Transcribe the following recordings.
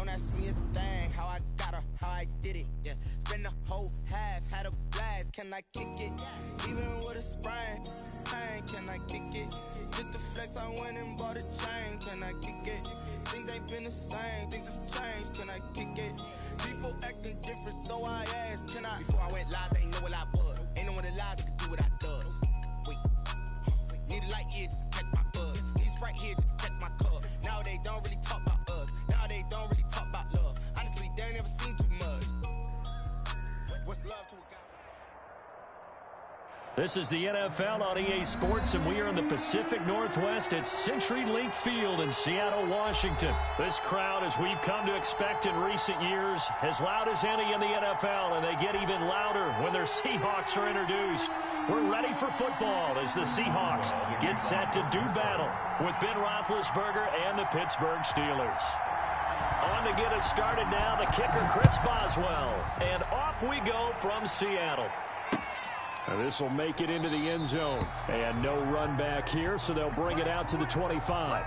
Don't ask me a thing, how I got her, how I did it, yeah. Spend the whole half, had a blast, can I kick it? Even with a sprain, pain, can I kick it? Just the flex, I went and bought a chain, can I kick it? Things ain't been the same, things have changed, can I kick it? People acting different, so I asked, can I? Before I went live, they ain't know what I was. Ain't no one alive that could do what I does. Wait, need a light year just to catch my buzz. Need Sprite here just to catch my cup. Now they don't really talk about us. Now they don't really talk about love. Honestly, they ain't never seen too much. What's love to a guy? This is the NFL on EA Sports, and we are in the Pacific Northwest at CenturyLink Field in Seattle, Washington. This crowd, as we've come to expect in recent years, as loud as any in the NFL, and they get even louder when their Seahawks are introduced. We're ready for football as the Seahawks get set to do battle with Ben Roethlisberger and the Pittsburgh Steelers. On to get us started now, the kicker, Chris Boswell. And off we go from Seattle. This will make it into the end zone. And no run back here, so they'll bring it out to the 25.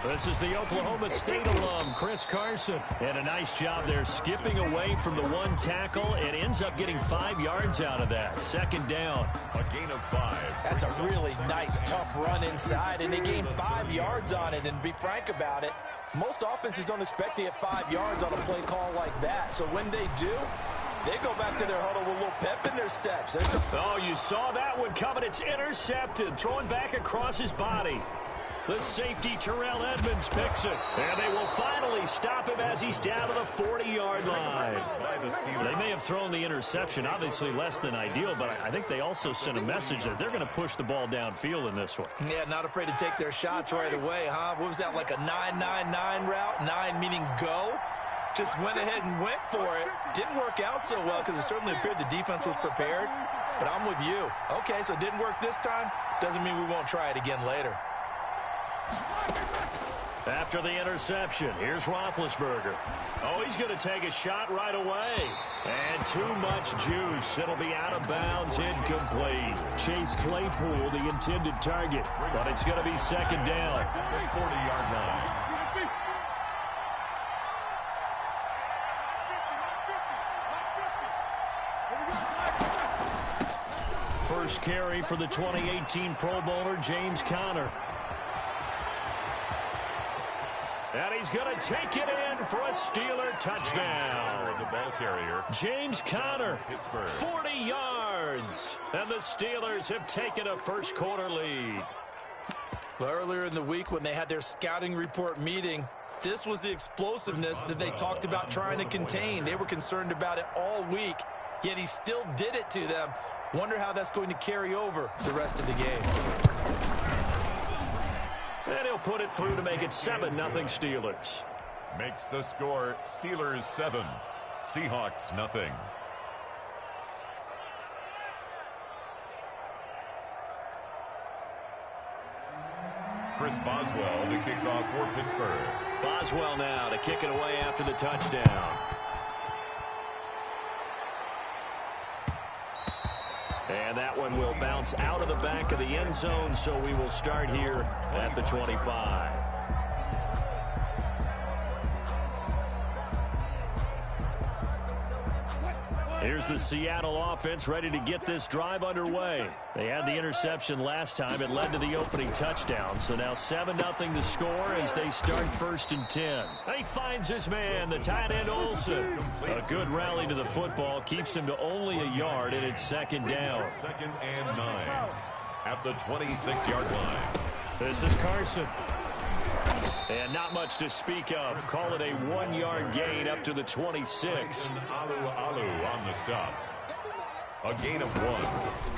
This is the Oklahoma State alum, Chris Carson. And a nice job there skipping away from the one tackle and ends up getting 5 yards out of that. Second down. A gain of 5. That's a really nice, tough run inside, and they gained 5 yards on it. And to be frank about it, most offenses don't expect to get 5 yards on a play call like that. So when they do, they go back to their huddle with a little pep in their steps. Oh, you saw that one coming. It's intercepted, thrown back across his body. The safety, Terrell Edmonds, picks it. And they will finally stop him as he's down to the 40-yard line. They may have thrown the interception, obviously less than ideal, but I think they also sent a message that they're going to push the ball downfield in this one. Yeah, not afraid to take their shots right away, huh? What was that, like a 9-9-9 route? 9 meaning go? Just went ahead and went for it. Didn't work out so well because it certainly appeared the defense was prepared. But I'm with you. Okay, so it didn't work this time. Doesn't mean we won't try it again later. After the interception, here's Roethlisberger. Oh, he's going to take a shot right away. And too much juice. It'll be out of bounds, incomplete. Chase Claypool, the intended target. But it's going to be second down. 40-yard line. First carry for the 2018 Pro Bowler, James Conner. And he's going to take it in for a Steeler touchdown. The ball carrier, James Conner, 40 yards. And the Steelers have taken a first-quarter lead. Well, earlier in the week when they had their scouting report meeting, this was the explosiveness that they talked about trying to contain. They were concerned about it all week, yet he still did it to them. Wonder how that's going to carry over the rest of the game. And he'll put it through to make it 7-0 Steelers. makes the score Steelers 7, Seahawks nothing. Chris Boswell to kick off for Pittsburgh. Boswell now to kick it away after the touchdown. And that one will bounce out of the back of the end zone, so we will start here at the 25. Here's the Seattle offense ready to get this drive underway. They had the interception last time. It led to the opening touchdown. So now 7-0 the score as they start 1st and 10. He finds his man, the tight end Olsen. A good rally to the football keeps him to only a yard, and it's 2nd down. 2nd and 9 at the 26-yard line. This is Carson. And not much to speak of. Call it a 1-yard gain up to the 26. Alu on the stop. A gain of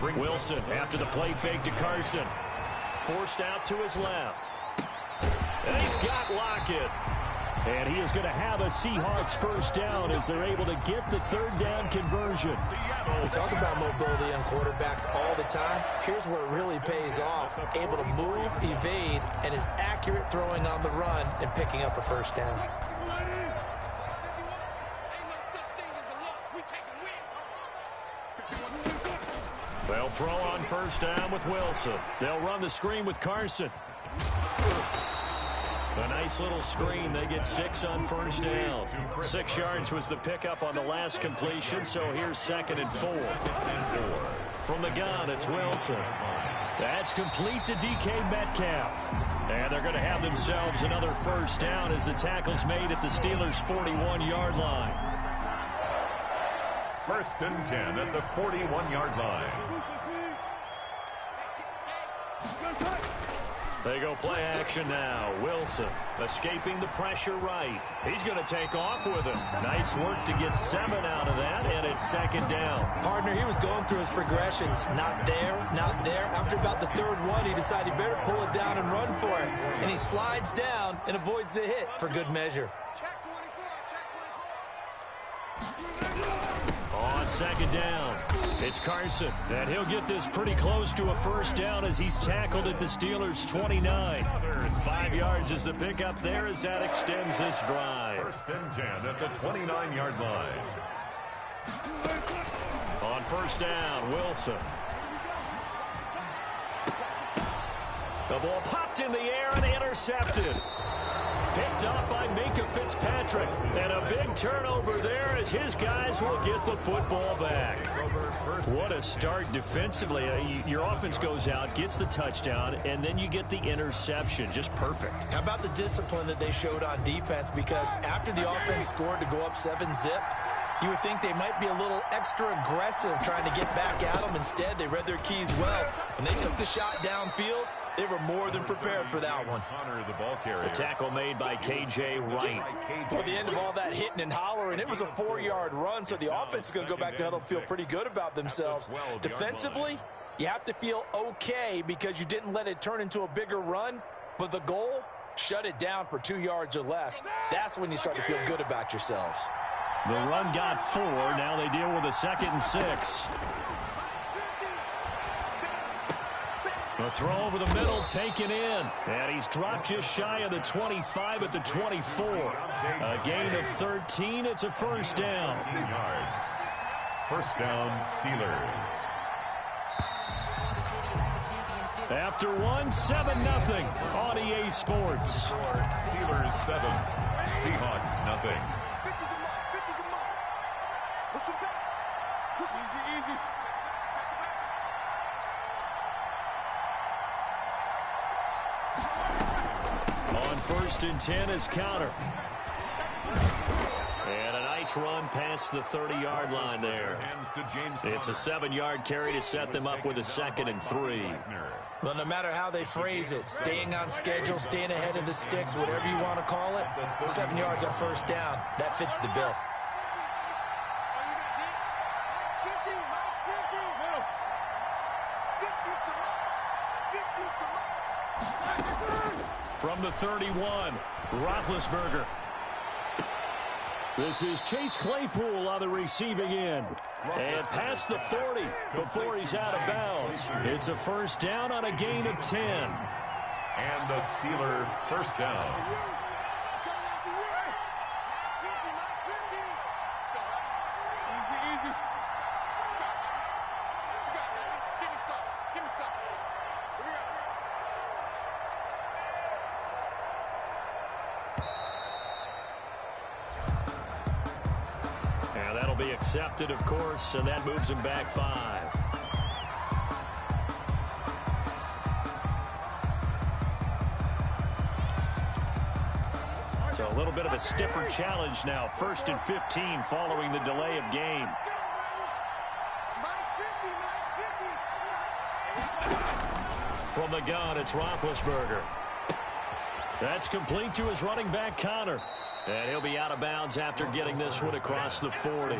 1. Wilson after the play fake to Carson. Forced out to his left. And he's got Lockett. And he is going to have a Seahawks first down as they're able to get the third down conversion. We talk about mobility on quarterbacks all the time. Here's where it really pays off. Able to move, evade, and is accurate throwing on the run and picking up a first down. They'll throw on first down with Wilson. They'll run the screen with Carson. A nice little screen. They get 6 on first down. 6 yards was the pickup on the last completion, so here's 2nd and 4. From the gun, it's Wilson. That's complete to DK Metcalf. And they're going to have themselves another first down as the tackle's made at the Steelers' 41-yard line. 1st and 10 at the 41-yard line. They go play action now. Wilson escaping the pressure right. He's going to take off with it. Nice work to get 7 out of that, and it's 2nd down. Partner, he was going through his progressions. Not there, not there. After about the 3rd one, he decided he better pull it down and run for it. And he slides down and avoids the hit for good measure. On 2nd down, it's Carson, and he'll get this pretty close to a first down as he's tackled at the Steelers' 29. 5 yards is the pickup there as that extends this drive. 1st and 10 at the 29-yard line. On first down, Wilson. The ball popped in the air and intercepted. Picked up by Minka Fitzpatrick. And a big turnover there as his guys will get the football back. What a start defensively. Your offense goes out, gets the touchdown, and then you get the interception. Just perfect. How about the discipline that they showed on defense? Because after the offense scored to go up 7-zip, you would think they might be a little extra aggressive trying to get back at them. Instead, they read their keys well. When they took the shot downfield, they were more than prepared for that one. The tackle made by K.J. Wright. Well, the end of all that hitting and hollering, it was a 4-yard run, so the offense is going to go back to huddle, feel pretty good about themselves. Defensively, you have to feel okay because you didn't let it turn into a bigger run, but the goal, shut it down for 2 yards or less. That's when you start to feel good about yourselves. The run got 4. Now they deal with a 2nd and 6. The throw over the middle, taken in. And he's dropped just shy of the 25 at the 24. A gain of 13. It's a first down. 13 yards. First down, Steelers. After 7-0 on EA Sports. Steelers 7, Seahawks nothing. On 1st and 10 is counter. And a nice run past the 30-yard line there. It's a 7-yard carry to set them up with a 2nd and 3. Well, no matter how they phrase it, staying on schedule, staying ahead of the sticks, whatever you want to call it, 7 yards on first down, that fits the bill. From the 31, Roethlisberger. This is Chase Claypool on the receiving end. And past the 40 before he's out of bounds. It's a first down on a gain of 10. And a Steeler first down. Be accepted, of course, and that moves him back 5. So a little bit of a stiffer challenge now. 1st and 15 following the delay of game. From the gun, it's Roethlisberger. That's complete to his running back, Connor. And he'll be out of bounds after getting this one across the 40.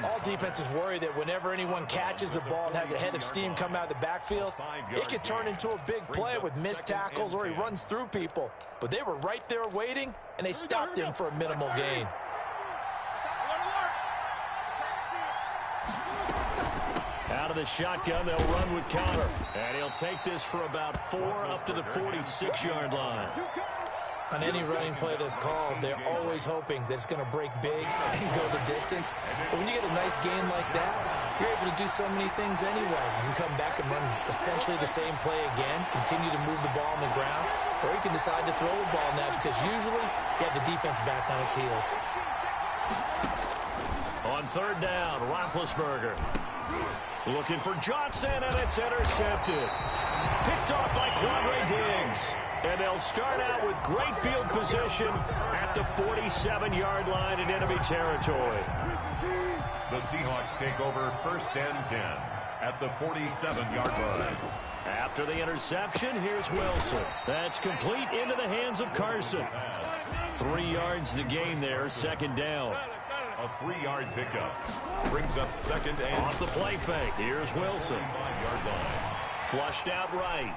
All defenses worry that whenever anyone catches the ball and has a head of steam come out of the backfield, it could turn into a big play with missed tackles or he runs through people. But they were right there waiting, and they stopped him for a minimal gain. Out of the shotgun, they'll run with Connor. And he'll take this for about 4 up to the 46-yard line. On any running play that's called, they're always hoping that it's going to break big and go the distance. But when you get a nice game like that, you're able to do so many things anyway. You can come back and run essentially the same play again, continue to move the ball on the ground, or you can decide to throw the ball now because usually you have the defense back on its heels. On third down, Roethlisberger looking for Johnson, and it's intercepted. Picked off by Quandre Diggs. And they'll start out with great field position at the 47-yard line in enemy territory. The Seahawks take over 1st and 10 at the 47-yard line. After the interception, here's Wilson. That's complete into the hands of Carson. 3 yards the gain there, 2nd down. A 3-yard pickup brings up 2nd and off the play fake. Here's Wilson. 5-yard line. Flushed out right.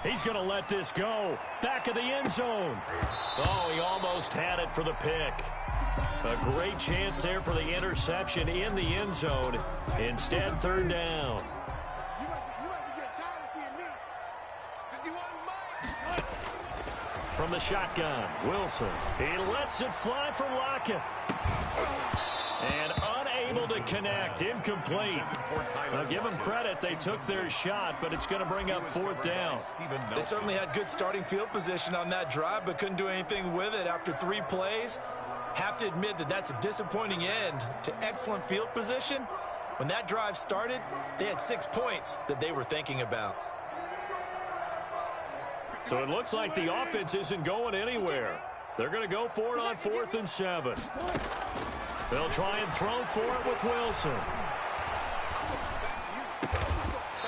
He's going to let this go. Back of the end zone. Oh, he almost had it for the pick. A great chance there for the interception in the end zone. Instead, 3rd down. From the shotgun, Wilson. He lets it fly for Lockett. And unable to connect. Incomplete. Now, give them credit. They took their shot, but it's going to bring up 4th down. They certainly had good starting field position on that drive, but couldn't do anything with it after 3 plays. Have to admit that that's a disappointing end to excellent field position. When that drive started, they had 6 points that they were thinking about. So it looks like the offense isn't going anywhere. They're going to go for it on 4th and 7. They'll try and throw for it with Wilson.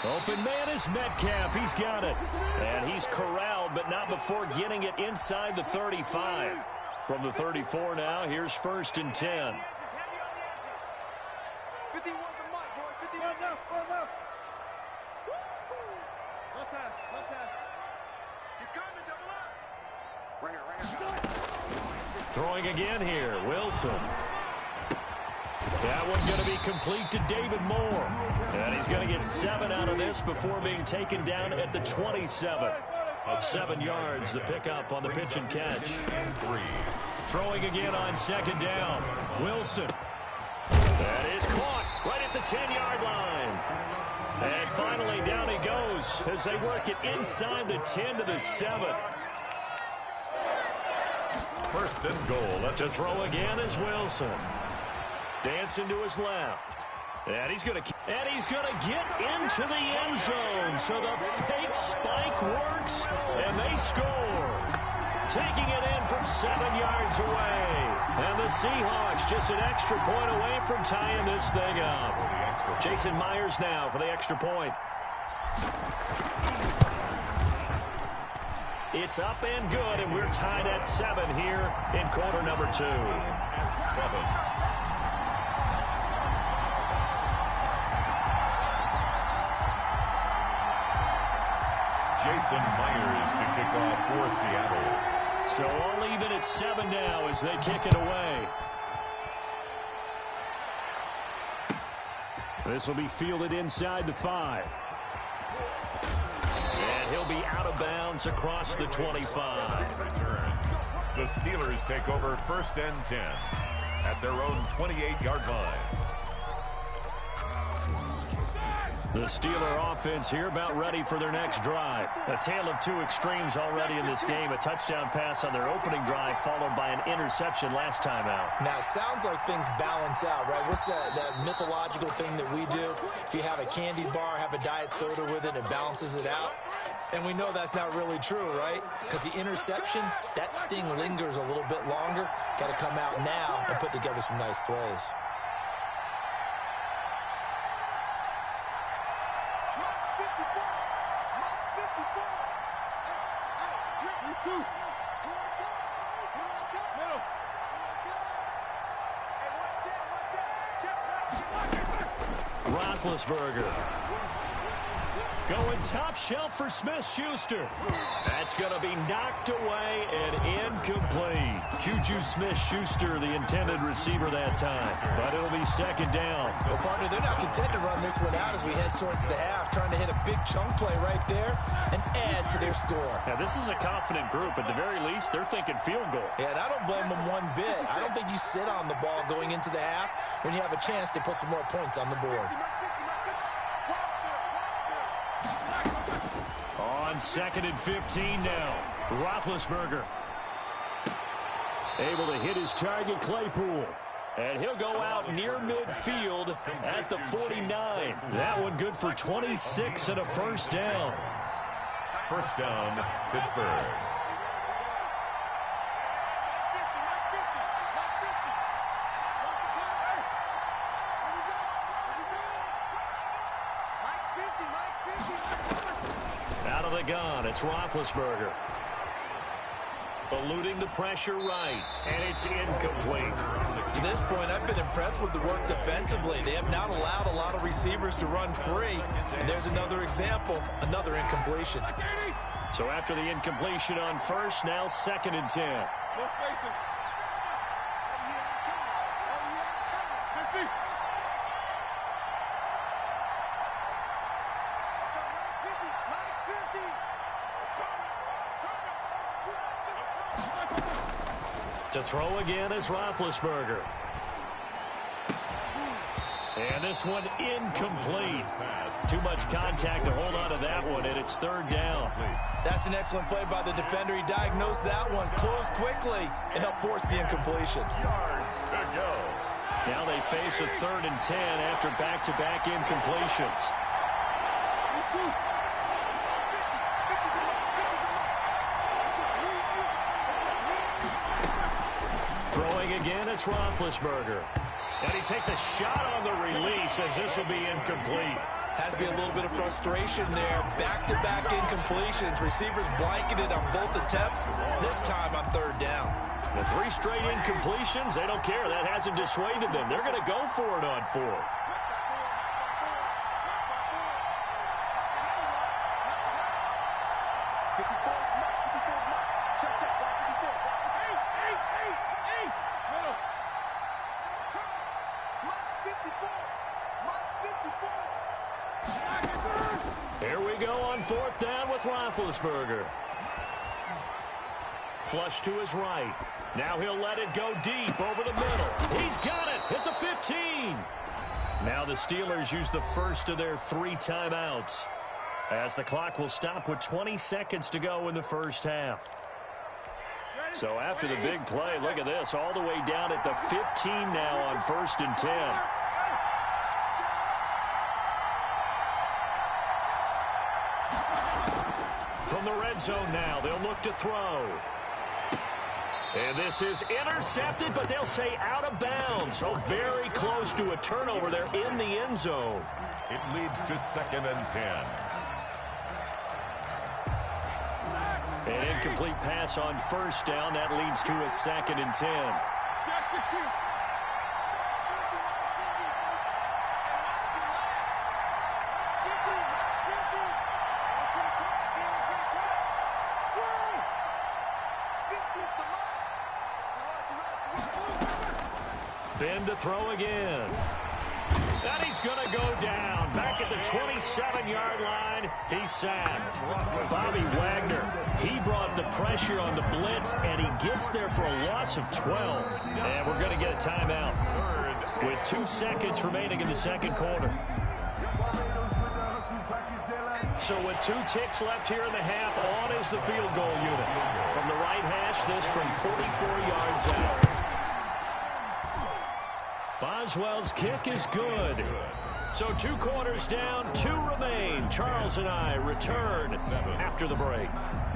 Open man is Metcalf. He's got it. And he's corralled, but not before getting it inside the 35. From the 34 now, here's 1st and 10. Throwing again here, Wilson. That one's going to be complete to David Moore. And he's going to get 7 out of this before being taken down at the 27. Of 7 yards, the pickup on the pitch and catch. Throwing again on 2nd down. Wilson. That is caught right at the 10-yard line. And finally down he goes as they work it inside the 10 to the 7. 1st and goal. To throw again is Wilson. Dancing to his left. And he's going to get into the end zone. So the fake spike works, and they score. Taking it in from 7 yards away. And the Seahawks just an extra point away from tying this thing up. Jason Myers now for the extra point. It's up and good, and we're tied at 7 here in quarter number 2. 7. Jason Myers to kick off for Seattle. So all even at 7 now as they kick it away. This will be fielded inside the 5. And he'll be out of bounds across the 25. The Steelers take over 1st and 10 at their own 28-yard line. The Steeler offense here about ready for their next drive. A tale of 2 extremes already in this game. A touchdown pass on their opening drive followed by an interception last time out. Now, it sounds like things balance out, right? What's that mythological thing that we do? If you have a candy bar, have a diet soda with it, it balances it out. And we know that's not really true, right? Because the interception, that sting lingers a little bit longer. Got to come out now and put together some nice plays. Roethlisberger going top shelf for Smith-Schuster. That's going to be knocked away and incomplete. Juju Smith-Schuster, the intended receiver that time, but it'll be second down. Well, partner, they're not content to run this one out as we head towards the half, trying to hit a big chunk play right there and add to their score. Now, this is a confident group. At the very least, they're thinking field goal. Yeah, and I don't blame them one bit. I don't think you sit on the ball going into the half when you have a chance to put some more points on the board. On second and 15 now. Roethlisberger able to hit his target, Claypool. And he'll go out near midfield at the 49. That one good for 26 and a first down. First down, Pittsburgh. Out of the gun, it's Roethlisberger. Eluding the pressure right, and it's incomplete. To this point, I've been impressed with the work defensively. They have not allowed a lot of receivers to run free. And there's another example, another incompletion. So after the incompletion on first, now second and 10. To throw again is Roethlisberger. And this one incomplete. Too much contact to hold on to that one, and it's third down. That's an excellent play by the defender. He diagnosed that one, closed quickly, and helped force the incompletion. Yards to go. Now they face a third and 10 after back-to-back incompletions. Throwing again, it's Roethlisberger. And he takes a shot on the release as this will be incomplete. Has to be a little bit of frustration there. Back-to-back incompletions. Receivers blanketed on both attempts, this time on third down. The 3 straight incompletions, they don't care. That hasn't dissuaded them. They're going to go for it on fourth. Here we go on fourth down with Roethlisberger. Flush to his right. Now he'll let it go deep over the middle. He's got it at the 15. Now the Steelers use the first of their 3 timeouts as the clock will stop with 20 seconds to go in the first half. So after the big play, look at this, all the way down at the 15 now on first and 10. From the red zone now, they'll look to throw. And this is intercepted, but they'll say out of bounds. So very close to a turnover there in the end zone. It leads to second and 10. An incomplete pass on first down. That leads to a second and 10. Ben to throw again. And he's going to go down. Back at the 27-yard line, he's sacked. Bobby Wagner, he brought the pressure on the blitz, and he gets there for a loss of 12. And we're going to get a timeout with 2 seconds remaining in the second quarter. So with 2 ticks left here in the half, on is the field goal unit. From the right hash, this from 44 yards out. Boswell's kick is good. So 2 quarters down, 2 remain. Charles and I return after the break.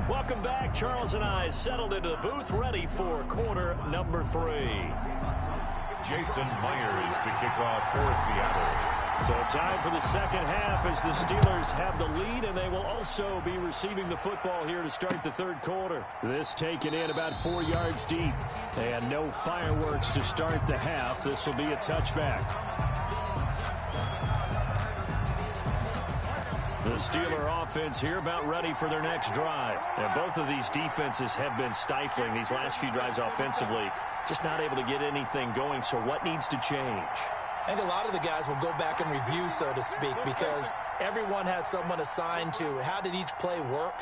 Welcome back. Charles and I settled into the booth, ready for quarter number 3. Jason Myers to kick off for Seattle. So time for the second half as the Steelers have the lead, and they will also be receiving the football here to start the third quarter. This taken in about 4 yards deep, and no fireworks to start the half. This will be a touchback. The Steeler offense here about ready for their next drive. And both of these defenses have been stifling these last few drives offensively. Just not able to get anything going, so what needs to change? I think a lot of the guys will go back and review, so to speak, because everyone has someone assigned to how did each play work.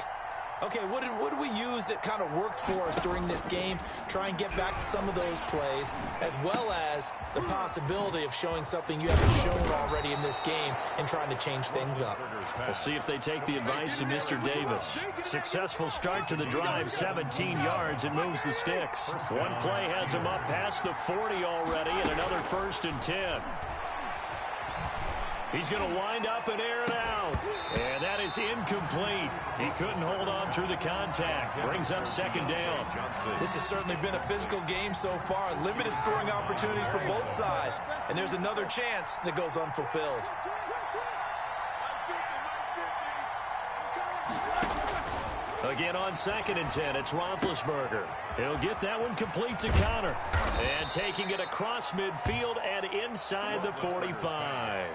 Okay, what did we use that kind of worked for us during this game? Try and get back to some of those plays, as well as the possibility of showing something you haven't shown already in this game and trying to change things up. We'll see if they take the advice of Mr. Davis. Successful start to the drive, 17 yards, and moves the sticks. One play has him up past the 40 already, and another 1st and 10. He's going to wind up and air it out. And that is incomplete. He couldn't hold on through the contact. Brings up 2nd down. This has certainly been a physical game so far. Limited scoring opportunities for both sides. And there's another chance that goes unfulfilled. Again on 2nd and 10, it's Roethlisberger. He'll get that one complete to Connor. And taking it across midfield and inside the 45.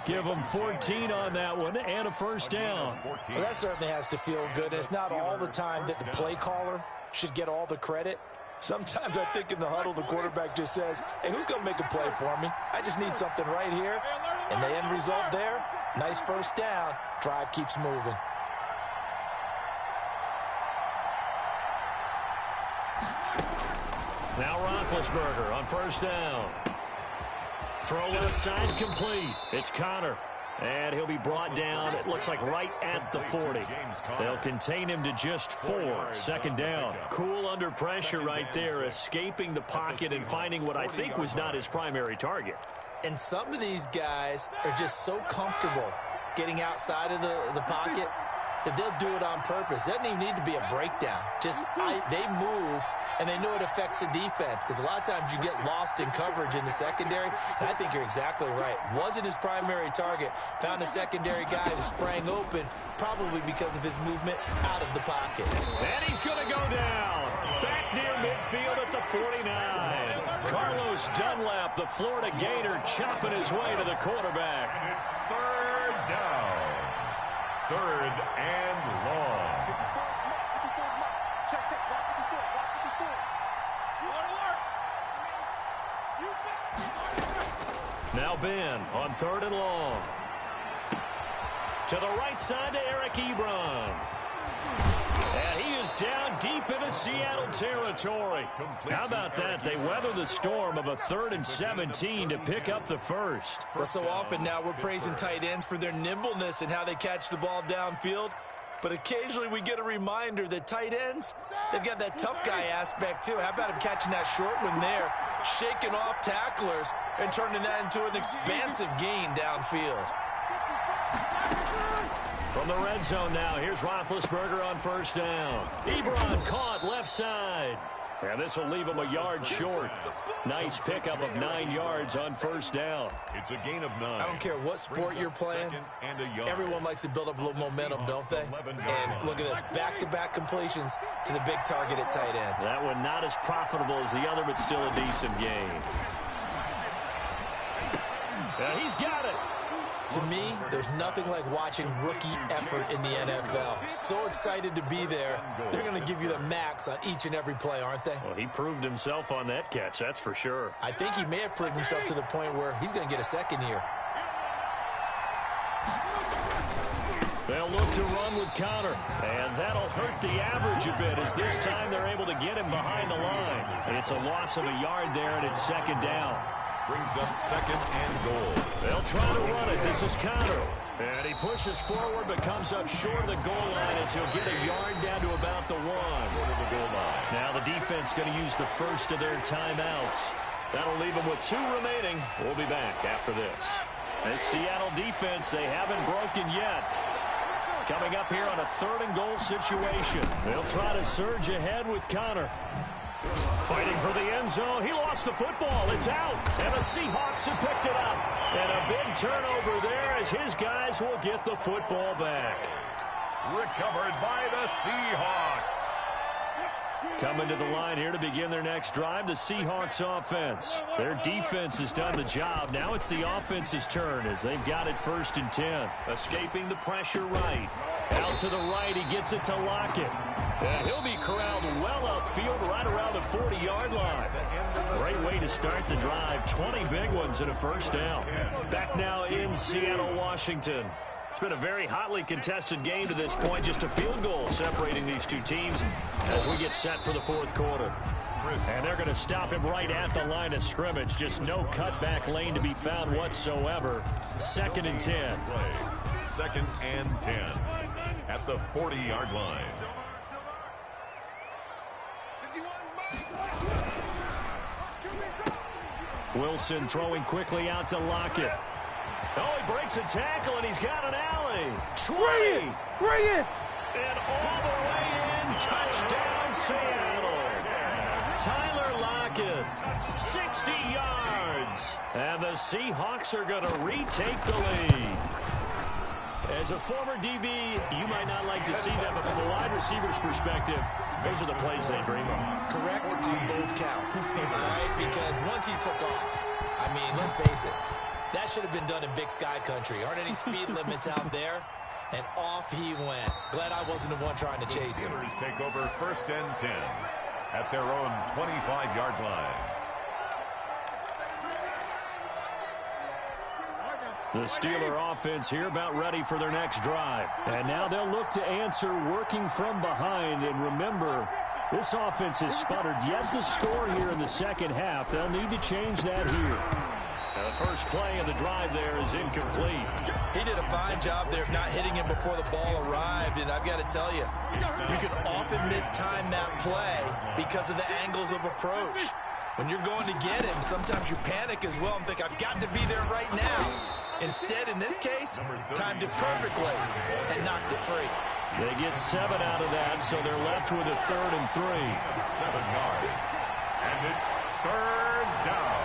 Give him 14 on that one and a 1st down. Well, that certainly has to feel good. It's not all the time that the play caller should get all the credit. Sometimes I think in the huddle, the quarterback just says, hey, who's going to make a play for me? I just need something right here. And the end result there, nice 1st down. Drive keeps moving. Now Roethlisberger on 1st down. Throw left side complete. It's Connor. And he'll be brought down, it looks like right at the 40. They'll contain him to just 4. 2nd down. Cool under pressure right there, escaping the pocket and finding what I think was not his primary target. And some of these guys are just so comfortable getting outside of the pocket that they'll do it on purpose. It doesn't even need to be a breakdown. They move, and they know it affects the defense, because a lot of times you get lost in coverage in the secondary, and I think you're exactly right. Wasn't his primary target. Found a secondary guy who sprang open, probably because of his movement out of the pocket. And he's going to go down. Back near midfield at the 49. Carlos Dunlap, the Florida Gator, chopping his way to the quarterback. And it's 3rd down. 3rd and long. Now Ben on 3rd and long. To the right side to Eric Ebron. And he is down deep into Seattle territory. How about that? They weather the storm of a 3rd and 17 to pick up the 1st. Well, so often now we're praising tight ends for their nimbleness and how they catch the ball downfield. But occasionally we get a reminder that tight ends, they've got that tough guy aspect too. How about him catching that short one there, shaking off tacklers, and turning that into an expansive gain downfield. From the red zone now, here's Roethlisberger on 1st down. Ebron caught left side. And this will leave him a yard short. Nice pickup of 9 yards on 1st down. It's a gain of 9. I don't care what sport you're playing. Everyone likes to build up a little momentum, don't they? And look at this, back-to-back completions to the big target at tight end. That one not as profitable as the other, but still a decent gain. He's got it. To me, there's nothing like watching rookie effort in the NFL. So excited to be there. They're going to give you the max on each and every play, aren't they? Well, he proved himself on that catch, that's for sure. I think he may have proved himself to the point where he's going to get a second here. They'll look to run with Connor, and that'll hurt the average a bit as this time they're able to get him behind the line. It's a loss of a yard there, and it's 2nd down. Brings up 2nd and goal. They'll try to run it. This is Connor. And he pushes forward but comes up short of the goal line as he'll get a yard down to about the 1. Short of the goal line. Now the defense going to use the first of their timeouts. That'll leave them with 2 remaining. We'll be back after this. This Seattle defense, they haven't broken yet. Coming up here on a 3rd and goal situation. They'll try to surge ahead with Connor. Fighting for the end zone. He lost the football. It's out. And the Seahawks have picked it up. And a big turnover there as his guys will get the football back. Recovered by the Seahawks. Coming to the line here to begin their next drive, the Seahawks offense. Their defense has done the job. Now it's the offense's turn as they've got it 1st and 10. Escaping the pressure right. Out to the right, he gets it to Lockett. And he'll be corralled well upfield right around the 40-yard line. Great way to start the drive. 20 big ones and a 1st down. Back now in Seattle, Washington. It's been a very hotly contested game to this point. Just a field goal separating these two teams as we get set for the 4th quarter. And they're going to stop him right at the line of scrimmage. Just no cutback lane to be found whatsoever. 2nd and 10. 2nd and 10 at the 40-yard line. Wilson throwing quickly out to Lockett. Oh, he breaks a tackle, and he's got an alley. 20. Bring it! And all the way in. Touchdown, Seattle. Tyler Lockett, 60 yards. And the Seahawks are going to retake the lead. As a former DB, you might not like to see that, but from a wide receiver's perspective, those are the plays they dream of. Correct on both counts, all right? Because once he took off, I mean, let's face it, that should have been done in Big Sky country. Aren't any speed limits out there? And off he went. Glad I wasn't the one trying to chase him. The Steelers take over 1st and 10 at their own 25-yard line. The Steeler offense here about ready for their next drive. And now they'll look to answer working from behind. And remember, this offense has sputtered yet to score here in the 2nd half. They'll need to change that here. Now the first play of the drive there is incomplete. He did a fine job there of not hitting him before the ball arrived. And I've got to tell you, you can often mistime that play because of the angles of approach. When you're going to get him, sometimes you panic as well and think, I've got to be there right now. Instead, in this case, timed it perfectly and knocked it free. They get 7 out of that, so they're left with a 3rd and 3. 7 yards. And it's 3rd down.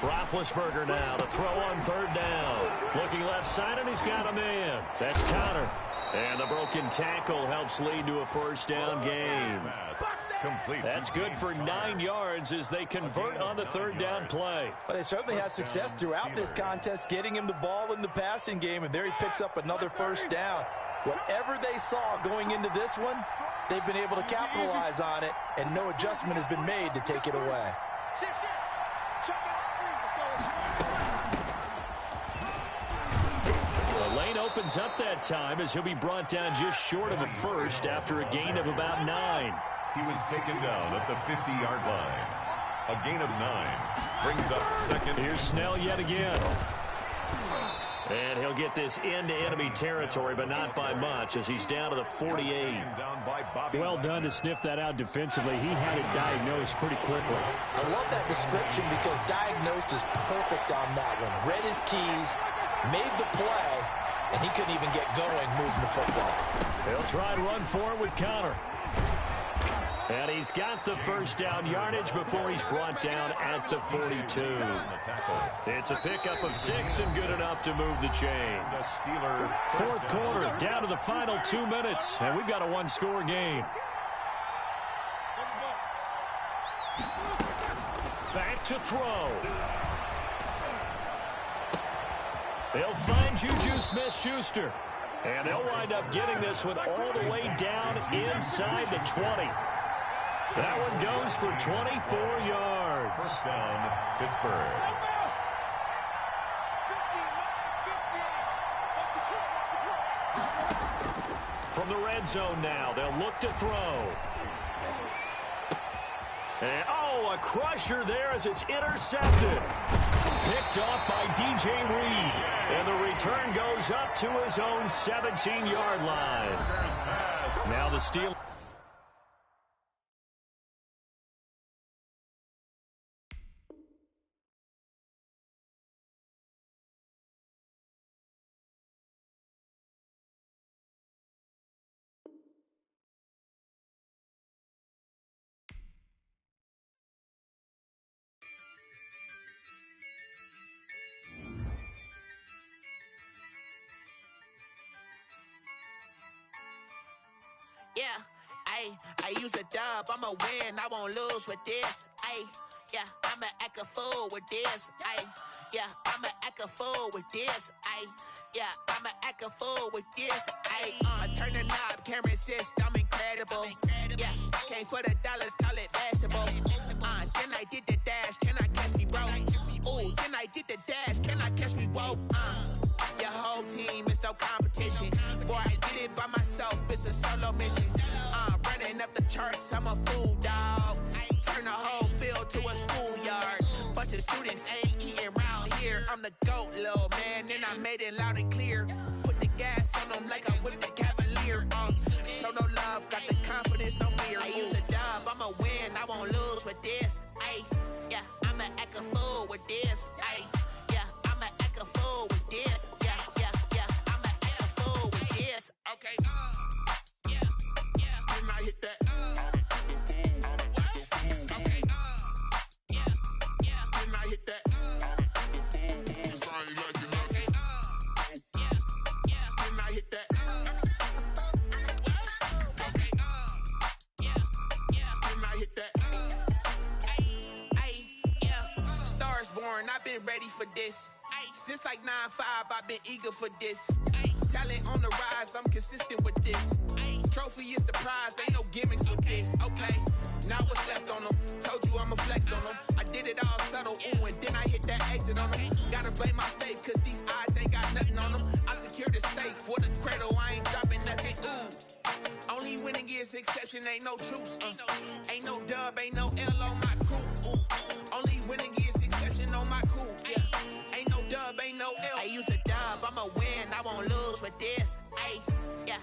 Roethlisberger now to throw on 3rd down. Looking left side, and he's got a man. That's Connor. And the broken tackle helps lead to a 1st down game. Complete. That's good for 9 yards as they convert on the 3rd down play. Well, they certainly had success throughout this contest, getting him the ball in the passing game, and there he picks up another 1st down. Whatever they saw going into this one, they've been able to capitalize on it, and no adjustment has been made to take it away. The lane opens up that time as he'll be brought down just short of a 1st after a gain of about 9. He was taken down at the 50-yard line. A gain of 9 brings up 2nd. Here's Snell yet again. And he'll get this into enemy territory, but not by much as he's down to the 48. Well done to sniff that out defensively. He had it diagnosed pretty quickly. I love that description because diagnosed is perfect on that one. Read his keys, made the play, and he couldn't even get going moving the football. They'll try and run for it with Connor. And he's got the 1st down yardage before he's brought down at the 42. It's a pickup of 6 and good enough to move the chains. 4th quarter, down to the final 2 minutes, and we've got a 1-score game. Back to throw. They'll find Juju Smith-Schuster. And they'll wind up getting this one all the way down inside the 20. That one goes for 24 yards. 1st down, Pittsburgh. From the red zone now, they'll look to throw. And, oh, a crusher there as it's intercepted. Picked off by DJ Reed. And the return goes up to his own 17-yard line. Now the Steelers. yeah. I use a dub, I'ma win, I won't lose with this. Yeah, I'ma act a fool with this. Yeah, I'ma act a fool with this. Yeah, I'ma act a fool with this. I turn the knob, can't resist, I'm incredible. Yeah, came for the dollars, call it vegetable. Then I did the dash, can I catch me, bro? Ooh, then I did the dash, can I catch me, whoa? Your whole team is no competition. Boy, I did it by myself, it's a solo mission. Running up the charts, I'm a fool, dog. Turn the whole field to a schoolyard. Bunch of students ain't eating round here. I'm the GOAT, little man, and I made it loud and clear. Put the gas on them like I'm with the Cavalier. Show no love, got the confidence, no fear. I use a dub, I'ma win, I won't lose with this. Yeah, I'ma act a fool with this. Yeah, I'ma act a fool with this. Yeah, I'ma act a fool with this. Okay, yeah, when I hit that. Okay, yeah, when I hit that. I've been ready for this. Since like 9-5, I've been eager for this. Talent on the rise, I'm consistent with this. Trophy is the prize, ain't no gimmicks with this. Okay, now what's left on them? Told you I'ma flex on them. I did it all subtle, ooh, and then I hit that exit on them. Gotta blame my faith, cause these odds ain't got nothing on them. I secured the safe for the cradle, I ain't dropping nothing, ooh. Only winning is exception, ain't no truce. Ain't no dub, ain't no L on my crew. Only winning is exception on my crew. Yeah, ain't no dub, ain't no L. I use a dub, I'ma win, I won't lose with this. Yeah,